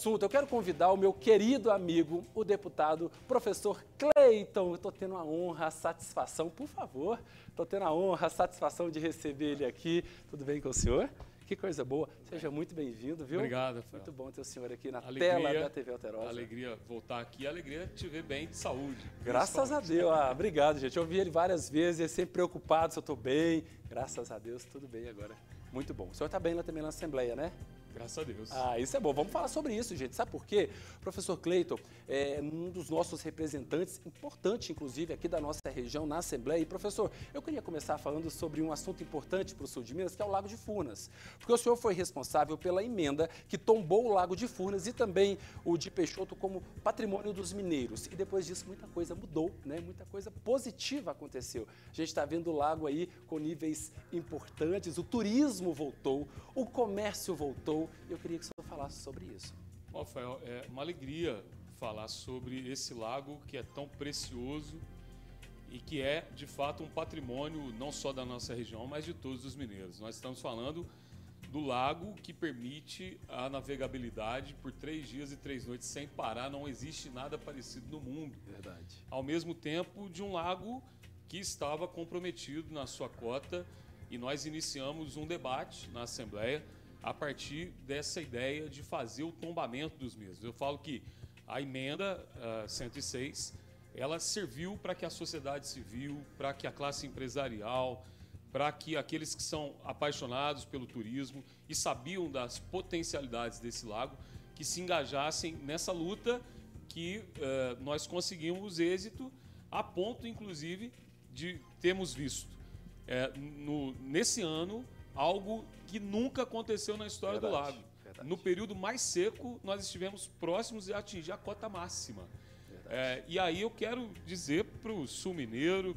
Eu quero convidar o meu querido amigo, o deputado professor Cleiton. Eu estou tendo a honra, a satisfação, por favor, estou tendo a honra, a satisfação de receber ele aqui. Tudo bem com o senhor? Que coisa boa. Seja muito bem-vindo, viu? Obrigado, Rafael. Muito bom ter o senhor aqui na tela da TV Alterosa. Alegria voltar aqui, alegria te ver bem de saúde. Graças a Deus. Obrigado, gente. Eu vi ele várias vezes, ele sempre preocupado se eu estou bem. Graças a Deus, tudo bem agora. Muito bom. O senhor está bem lá também na Assembleia, né? Graças a Deus. Isso é bom. Vamos falar sobre isso, gente. Sabe por quê? O professor Cleiton é um dos nossos representantes, importante, inclusive, aqui da nossa região, na Assembleia. E, professor, eu queria começar falando sobre um assunto importante para o sul de Minas, que é o Lago de Furnas. Porque o senhor foi responsável pela emenda que tombou o Lago de Furnas e também o de Peixoto como patrimônio dos mineiros. E depois disso, muita coisa mudou, né? Muita coisa positiva aconteceu. A gente está vendo o lago aí com níveis importantes, o turismo voltou, o comércio voltou. Eu queria que o senhor falasse sobre isso. Bom, Rafael, é uma alegria falar sobre esse lago que é tão precioso e que é, de fato, um patrimônio não só da nossa região, mas de todos os mineiros. Nós estamos falando do lago que permite a navegabilidade por 3 dias e 3 noites sem parar. Não existe nada parecido no mundo. Verdade. Ao mesmo tempo, de um lago que estava comprometido na sua cota, e nós iniciamos um debate na Assembleia a partir dessa ideia de fazer o tombamento dos mesmos. Eu falo que a emenda 106, ela serviu para que a sociedade civil, para que a classe empresarial, para que aqueles que são apaixonados pelo turismo e sabiam das potencialidades desse lago, que se engajassem nessa luta que nós conseguimos êxito, a ponto, inclusive, de termos visto nesse ano algo que nunca aconteceu na história do lago. Verdade. No período mais seco, nós estivemos próximos de atingir a cota máxima. E aí eu quero dizer para o sul mineiro,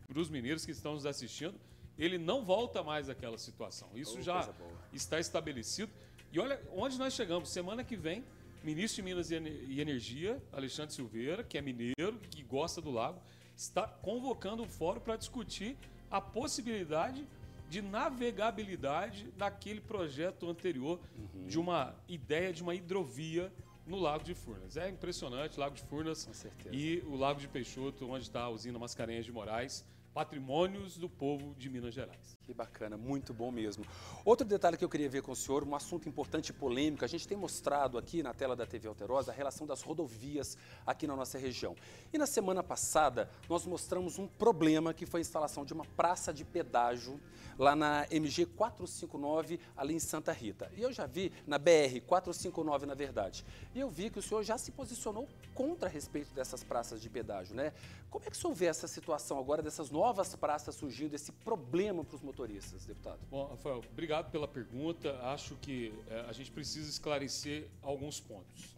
para os mineiros que estão nos assistindo, ele não volta mais àquela situação. Isso já está estabelecido. E olha onde nós chegamos. Semana que vem, ministro de Minas e Energia, Alexandre Silveira, que é mineiro, que gosta do lago, está convocando um fórum para discutir a possibilidade de navegabilidade daquele projeto anterior, de uma ideia de uma hidrovia no Lago de Furnas. É impressionante, Lago de Furnas e o Lago de Peixoto, onde está a usina Mascarenhas de Moraes, patrimônios do povo de Minas Gerais. Que bacana, muito bom mesmo. Outro detalhe que eu queria ver com o senhor, um assunto importante e polêmico, a gente tem mostrado aqui na tela da TV Alterosa a relação das rodovias aqui na nossa região. E na semana passada, nós mostramos um problema que foi a instalação de uma praça de pedágio lá na MG 459, ali em Santa Rita. E eu já vi na BR 459, na verdade. E eu vi que o senhor já se posicionou contra a respeito dessas praças de pedágio, né? Como é que o senhor vê essa situação agora, dessas novas praças surgindo, esse problema para os motoristas, deputado? Bom, Rafael, obrigado pela pergunta. Acho que a gente precisa esclarecer alguns pontos.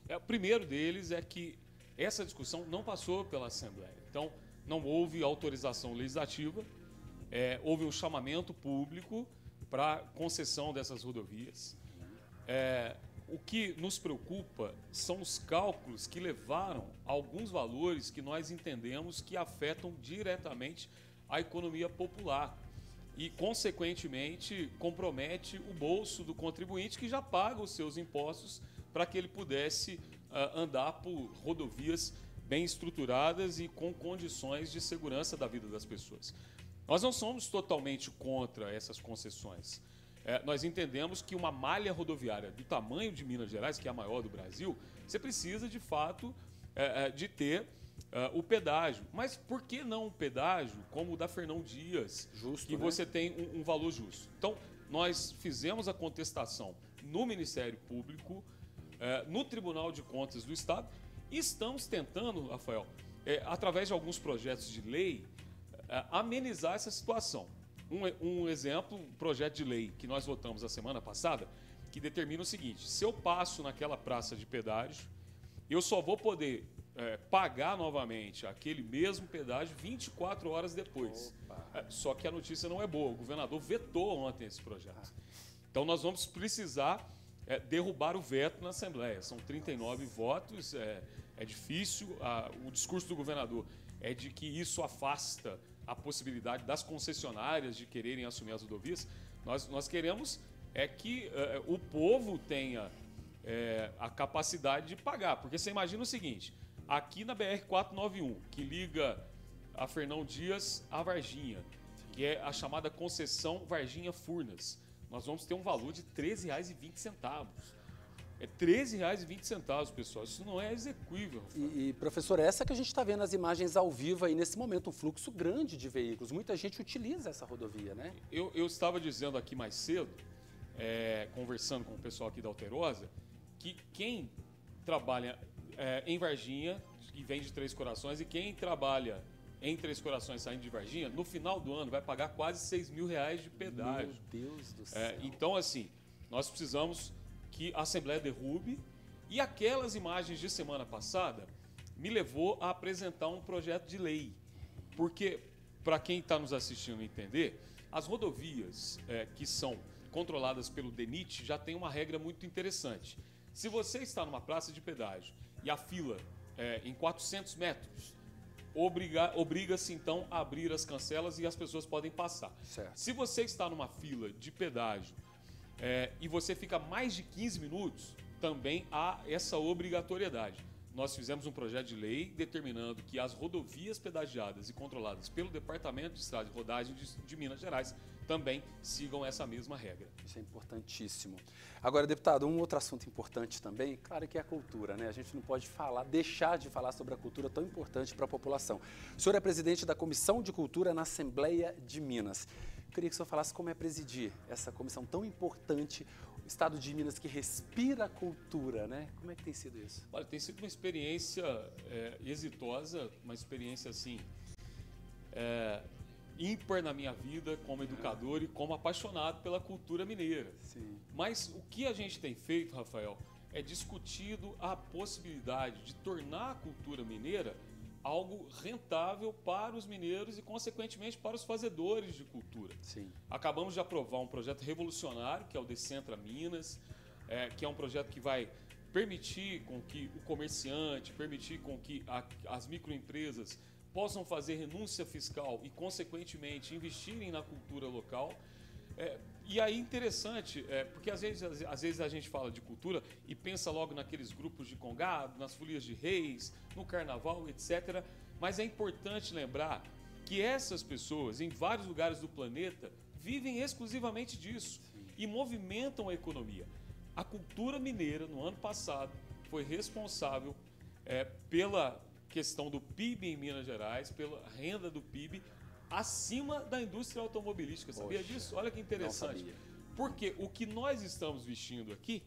O primeiro deles é que essa discussão não passou pela Assembleia. Então, não houve autorização legislativa, houve um chamamento público para concessão dessas rodovias. O que nos preocupa são os cálculos que levaram a alguns valores que nós entendemos que afetam diretamente a economia popular e, consequentemente, compromete o bolso do contribuinte que já paga os seus impostos para que ele pudesse andar por rodovias bem estruturadas e com condições de segurança da vida das pessoas. Nós não somos totalmente contra essas concessões. Nós entendemos que uma malha rodoviária do tamanho de Minas Gerais, que é a maior do Brasil, você precisa, de fato, de ter o pedágio. Mas por que não um pedágio como o da Fernão Dias, justo, que você tem um valor justo? Então, nós fizemos a contestação no Ministério Público, no Tribunal de Contas do Estado, e estamos tentando, Rafael, através de alguns projetos de lei, amenizar essa situação. Um exemplo, um projeto de lei que nós votamos a semana passada, que determina o seguinte: se eu passo naquela praça de pedágio, eu só vou poder pagar novamente aquele mesmo pedágio 24 horas depois. Só que a notícia não é boa, o governador vetou ontem esse projeto. Então nós vamos precisar derrubar o veto na Assembleia. São 39 votos, é difícil. O discurso do governador é de que isso afasta a possibilidade das concessionárias de quererem assumir as rodovias. Nós queremos que o povo tenha a capacidade de pagar. Porque você imagina o seguinte, aqui na BR-491, que liga a Fernão Dias a Varginha, que é a chamada concessão Varginha-Furnas, nós vamos ter um valor de R$ 13,20. É R$ 13,20, pessoal. Isso não é execuível. E, professor, essa que a gente está vendo as imagens ao vivo aí nesse momento, um fluxo grande de veículos. Muita gente utiliza essa rodovia, né? Eu estava dizendo aqui mais cedo, conversando com o pessoal aqui da Alterosa, que quem trabalha em Varginha e vem de Três Corações e quem trabalha em Três Corações saindo de Varginha, no final do ano vai pagar quase R$ 6.000 de pedágio. Meu Deus do céu. Então, assim, nós precisamos que a Assembleia derrube, e aquelas imagens de semana passada me levou a apresentar um projeto de lei. Porque, para quem está nos assistindo entender, as rodovias que são controladas pelo DENIT já tem uma regra muito interessante. Se você está numa praça de pedágio e a fila em 400 metros, obriga-se então a abrir as cancelas e as pessoas podem passar. Certo. Se você está numa fila de pedágio e você fica mais de 15 minutos, também há essa obrigatoriedade. Nós fizemos um projeto de lei determinando que as rodovias pedagiadas e controladas pelo Departamento de Estrada e Rodagem de Minas Gerais também sigam essa mesma regra. Isso é importantíssimo. Agora, deputado, um outro assunto importante também, claro que é a cultura, né? A gente não pode deixar de falar sobre a cultura tão importante para a população. O senhor é presidente da Comissão de Cultura na Assembleia de Minas. Eu queria que o senhor falasse como é presidir essa comissão tão importante, o estado de Minas que respira a cultura, né? Como é que tem sido isso? Olha, tem sido uma experiência exitosa, uma experiência assim ímpar na minha vida como educador e como apaixonado pela cultura mineira. Sim. Mas o que a gente tem feito, Rafael, é discutido a possibilidade de tornar a cultura mineira algo rentável para os mineiros e, consequentemente, para os fazedores de cultura. Sim. Acabamos de aprovar um projeto revolucionário, que é o Decentra Minas, que é um projeto que vai permitir com que o comerciante, permitir com que as microempresas possam fazer renúncia fiscal e, consequentemente, investirem na cultura local. E aí interessante, porque às vezes a gente fala de cultura e pensa logo naqueles grupos de congado, nas folias de reis, no carnaval, etc. Mas é importante lembrar que essas pessoas, em vários lugares do planeta, vivem exclusivamente disso e movimentam a economia. A cultura mineira, no ano passado, foi responsável pela questão do PIB em Minas Gerais, pela renda do PIB, acima da indústria automobilística. Sabia disso? Olha que interessante. Porque o que nós estamos vestindo aqui,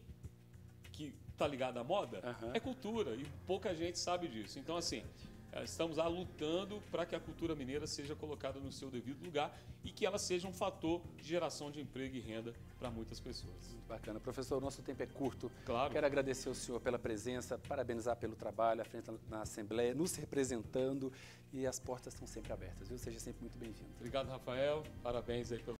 que está ligado à moda, é cultura, e pouca gente sabe disso. Então, assim, estamos lá lutando para que a cultura mineira seja colocada no seu devido lugar e que ela seja um fator de geração de emprego e renda para muitas pessoas. Muito bacana. Professor, o nosso tempo é curto. Claro. Quero agradecer ao senhor pela presença, parabenizar pelo trabalho à frente na Assembleia, nos representando, e as portas estão sempre abertas, viu? Seja sempre muito bem-vindo. Obrigado, Rafael. Parabéns aí pelo